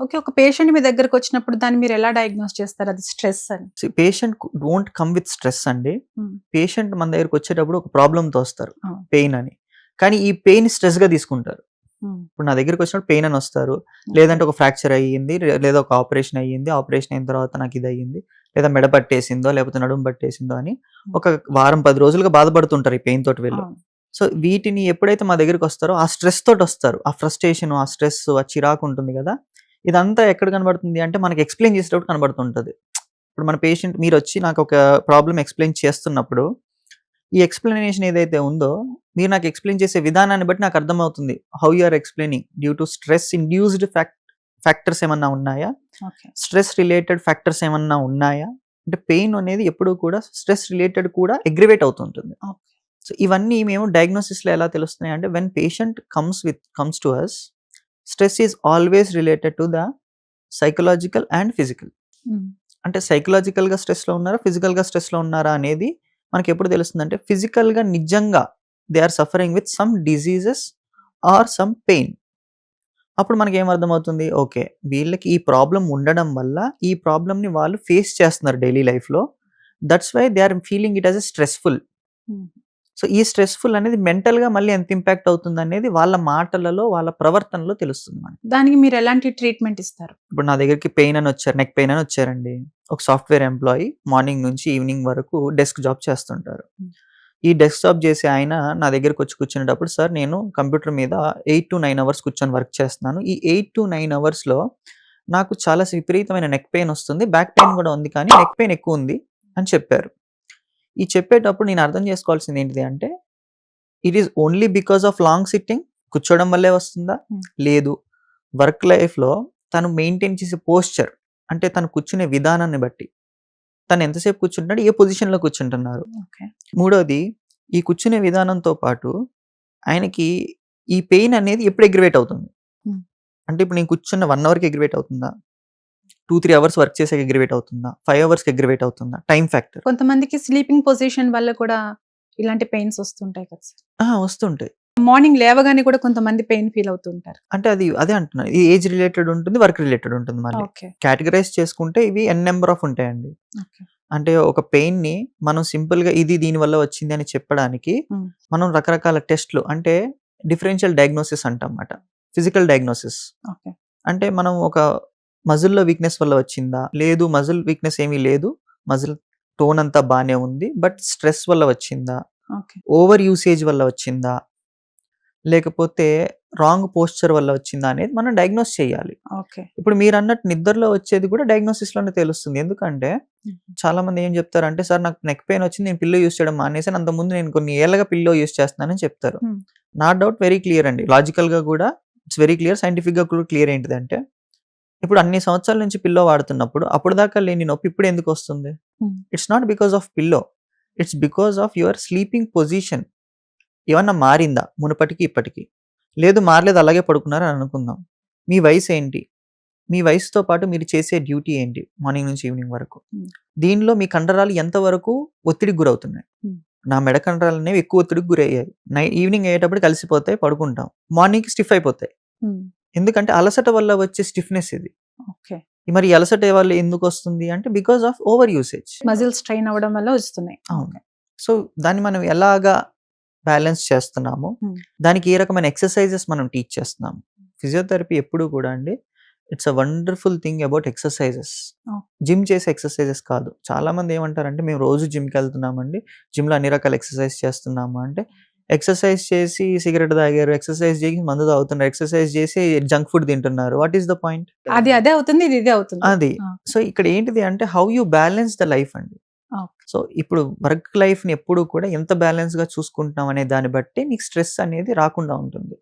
Okay. ఒక patient మీ దగ్గరకొచ్చినప్పుడు దాన్ని మీరెలా డయాగ్నోస్ చేస్తారు? అది స్ట్రెస్ అని? Patient don't come with stress అండి. హ్మ్. పేషెంట్ మన దగ్గరకొచ్చేటప్పుడు ఒక ప్రాబ్లమ్‌తో వస్తారు. అవును. పెయిన్ అని. కానీ ఈ పెయిన్ స్ట్రెస్‌గా తీసుకుంటారు. హ్మ్. ఇప్పుడు నా దగ్గరకొచ్చినప్పుడు పెయిన్ అని వస్తారు. ఓకే. లేదంటే ఒక ఫ్రాక్చర్ అయ్యింది. లేదా ఒక ఆపరేషన్ అయ్యింది. ఆపరేషన్ అయిన తర్వాత నాకు ఇది అయ్యింది. లేదా మెడ పట్టేసిందో, లేకపోతే నడుము పట్టేసిందో అని ఒక వారం, 10 రోజులుగా బాధపడుతుంటారు ఈ పెయిన్ తోటి వీళ్ళు. అవును. సో, వీటిని ఎప్పుడైతే మా దగ్గరికొస్తారో ఆ స్ట్రెస్ తోటొస్తారు. ఆ ఫ్రస్ట్రేషను, ఆ స్ట్రెస్, ఆ చిరాకు ఉంటుంది గదా! ఇదంతా ఎక్కడ కనబడుతుంది అంటే మనకి ఎక్స్‌ప్లెయిన్ చేసేటప్పుడు కనబడుతుంటది. ఇప్పుడు మన పేషెంట్ మీరొచ్చి నాకొక ప్రాబ్లమ్ ఎక్స్‌ప్లెయిన్ చేస్తున్నప్పుడు, ఈ ఎక్స్‌ప్లనేషన్ ఏదైతే ఉందో, మీరు నాకు ఎక్స్‌ప్లెయిన్ చేసే విధానాన్ని బట్టి నాకర్థమవుతుంది. How you are explaining due to stress induced factors ఏమన్నా ఉన్నాయా? ఓకే. స్ట్రెస్ రిలేటెడ్ ఫ్యాక్టర్స్ ఏమన్నా ఉన్నాయా? అంటే పెయిన్ అనేది ఎప్పుడూ కూడా స్ట్రెస్ రిలేటెడ్ కూడా అగ్రివేట్ అవుతుంటుంది. ఓకే. సో, ఇవన్నీ మేము డయాగ్నోసిస్‌లో ఎలా తెలుస్తున్నాయంటే when patient comes to us, stress is always related to the psychological and physical. Hmm. అంటే సైకలాజికల్‌గా స్ట్రెస్‌లో ఉన్నారా? ఫిజికల్‌గా స్ట్రెస్‌లో ఉన్నారా? అనేది మనకెప్పుడు తెలుస్తుందంటే ఫిజికల్‌గా నిజంగా they are suffering with some diseases or some pain. అప్పుడు మనకేం అర్థమవుతుంది? ఓకే. వీళ్ళకి ఈ ప్రాబ్లమ్ ఉండడం వల్ల ఈ ప్రాబ్లమ్‌ని వాళ్ళు ఫేస్ చేస్తున్నారు డైలీ లైఫ్‌లో. That's why they are feeling it as a stressful. Hmm. So, ఈ స్ట్రెస్‌ఫుల్ అనేది మెంటల్‌గా మళ్ళీ ఎంత ఇంపాక్ట్ అవుతుందనేది వాళ్ళ మాటలలో, వాళ్ళ ప్రవర్తనలో తెలుస్తుంది మనకి. దానికి మీరెలాంటి ట్రీట్‌మెంట్ ఇస్తారు? ఇప్పుడు నా దగ్గరికి పెయిన్ అని వచ్చారు. నెక్ పెయిన్ అని వచ్చారండి. ఒక సాఫ్ట్‌వేర్ ఎంప్లాయీ మార్నింగ్ నుంచి ఈవినింగ్ వరకు డెస్క్ జాబ్ చేస్తుంటారు. హ్మ్. ఈ డెస్క్ జాబ్ చేసే ఆయన నా దగ్గరకొచ్చి కూర్చునేటప్పుడు, "సార్ నేను కంప్యూటర్ మీద 8-9 అవర్స్ కూర్చొని వర్క్ చేస్తున్నాను. ఈ 8-9 అవర్స్‌లో నాకు చాలా విపరీతమైన నెక్ పెయిన్ వస్తుంది. బ్యాక్ పెయిన్ కూడా ఉంది కానీ నెక్ పెయిన్ ఎక్కువుంది" అని చెప్పారు. ఈ చెప్పేటప్పుడు నేను అర్థం చేసుకోవాల్సింది ఏంటిది అంటే, it is only because of long sitting కూర్చోవడం వల్లే వస్తుందా? హ్మ్. లేదు. వర్క్ లైఫ్‌లో తను మెయింటైన్ చేసే పోస్చర్ అంటే తను కూర్చునే విధానాన్ని బట్టి. తను ఎంతసేపు కూర్చుంటున్నాడు? ఏ పొజిషన్‌లో కూర్చుంటున్నారు? ఓకే. మూడోది ఈ కూర్చునే విధానంతో పాటు ఆయనకి ఈ పెయిన్ అనేది ఎప్పుడు అగ్రివేట్ అవుతుంది? హ్మ్. అంటే ఇప్పుడు నేను కూర్చున్న 1 అవర్‌కి అగ్రివేట్ అవుతుందా? 2-3 అవర్స్ వర్క్ చేసాక అగ్రివేట్ అవుతుందా? 5 అవర్స్‌కి అగ్రివేట్ అవుతుందా? Time factor. కొంతమందికి స్లీపింగ్ పొజిషన్ వల్ల కూడా ఇలాంటి పెయిన్స్ వస్తుంటాయి కదా సార్. వస్తుంటాయి. మార్నింగ్ లేవగానే కూడా కొంతమంది పెయిన్ ఫీల్ అవుతూ ఉంటారు. అంటే అదే అంటున్నాను. ఇది ఏజ్ రిలేటెడ్ ఉంటుంది. వర్క్ రిలేటెడ్ ఉంటుంది మళ్ళీ. ఓకే. కేటగరైజ్ చేసుకుంటే ఇవి ఎన్ నంబర్ ఆఫ్ ఉంటాయండి. ఓకే. అంటే ఒక పెయిన్‌ని మనం సింపుల్‌గా ఇది దీనివల్ల వచ్చింది అని చెప్పడానికి హ్మ్. మనం రకరకాల టెస్ట్‌లు అంటే డిఫరెన్షియల్ డయాగ్నోసిస్ అంటామాట. Physical diagnosis. ఓకే. అంటే మనం ఒక మజిల్‌లో వీక్‌నెస్ వల్ల వచ్చిందా? లేదు మజిల్ వీక్‌నెస్ ఏమీ లేదు. మజిల్ టోన్ అంతా బానే ఉంది. బట్ స్ట్రెస్ వల్ల వచ్చిందా? ఓకే. ఓవర్ యూసేజ్ వల్ల వచ్చిందా? లేకపోతే రాంగ్ పోస్చర్ వల్ల వచ్చిందా? అనేది మనం డయాగ్నోస్ చేయాలి. ఓకే. ఇప్పుడు మీరన్నట్టు నిద్రలో వచ్చేది కూడా డయాగ్నోసిస్‌లోనే తెలుస్తుంది. ఎందుకంటే హ్మ్. చాలామంది ఏం చెప్తారంటే, "సార్ నాకు నెక్ పెయిన్ వచ్చింది. నేను పిల్లో యూజ్ చేయడం మానేసాను. అంతకుముందు నేను కొన్ని ఏళ్లుగా పిల్లో యూజ్ చేస్తున్నానని" చెప్తారు. హ్మ్. నా డౌట్ వెరీ క్లియర్ అండి. లాజికల్‌గా కూడా ఇట్స్ వెరీ క్లియర్. సైంటిఫిక్‌గా కూడా క్లియర్ ఏంటిదంటే, ఇప్పుడు అన్ని సంవత్సరాల నుంచి పిల్లో వాడుతున్నప్పుడు అప్పటిదాకా లేని నొప్పి ఇప్పుడు ఎందుకొస్తుంది? హ్మ్. It's not because of pillow. It's because of your sleeping position. ఏమన్నా మారిందా మునుపటికి, ఇప్పటికి? లేదు మారలేదు అలాగే పడుకున్నారని అనుకుందాం. మీ వయసేంటి? మీ వయసుతో పాటు మీరు చేసే డ్యూటీ ఏంటి? మార్నింగ్ నుంచి ఈవినింగ్ వరకు. హ్మ్. దీనిలో మీ కండరాలు ఎంతవరకు ఒత్తిడికి గురవుతున్నాయి? హ్మ్. నా మెడ కండరాలనేవి ఎక్కువ ఒత్తిడికి గురయ్యాయి. ఈవినింగ్ అయ్యేటప్పటికి అలసిపోతాయి, పడుకుంటాం. మార్నింగ్‌కి స్టిఫ్ అయిపోతాయి. హ్మ్. ఎందుకంటే అలసట వల్ల వచ్చే స్టిఫ్‌నెస్ ఇది. ఓకే. మరి ఈ అలసట వల్ల ఎందుకొస్తుంది అంటే because of over usage. Muscle strain అవ్వడం వల్ల వస్తున్నాయి. అవును. సో, దాన్ని మనం ఎలాగా బ్యాలెన్స్ చేస్తున్నాము? హ్మ్. దానికి ఏ రకమైన ఎక్సర్‌సైజెస్ మనం టీచ్ చేస్తున్నాము? ఫిజియోథెరపీ ఎప్పుడు కూడా అండి it's a wonderful thing about exercises. Oh! Gym చేసే ఎక్సర్‌సైజెస్ కాదు. చాలామంది ఏమంటారంటే మేము రోజు జిమ్‌కెళ్తున్నామండి. జిమ్‌లో అన్ని రకాల ఎక్సర్‌సైజ్ చేస్తున్నాము అంటే, ఎక్సర్‌సైజ్ చేసి సిగరెట్ తాగారు, ఎక్సర్‌సైజ్ చేసి మందు తాగుతున్నారు, ఎక్సర్‌సైజ్ చేసి జంక్ ఫుడ్ తింటున్నారు. What is the point? అది అదే అవుతుంది. ఇది ఇదే అవుతుంది. అది. ఆ! సో, ఇక్కడ ఏంటిది అంటే how you balance the life అండి. ఓకే. సో, ఇప్పుడు వర్క్ లైఫ్‌ని ఎప్పుడు కూడా ఎంత బ్యాలెన్స్‌గా చూసుకుంటున్నాం అనే దాన్ని బట్టి నీకు స్ట్రెస్ అనేది రాకుండా ఉంటుంది.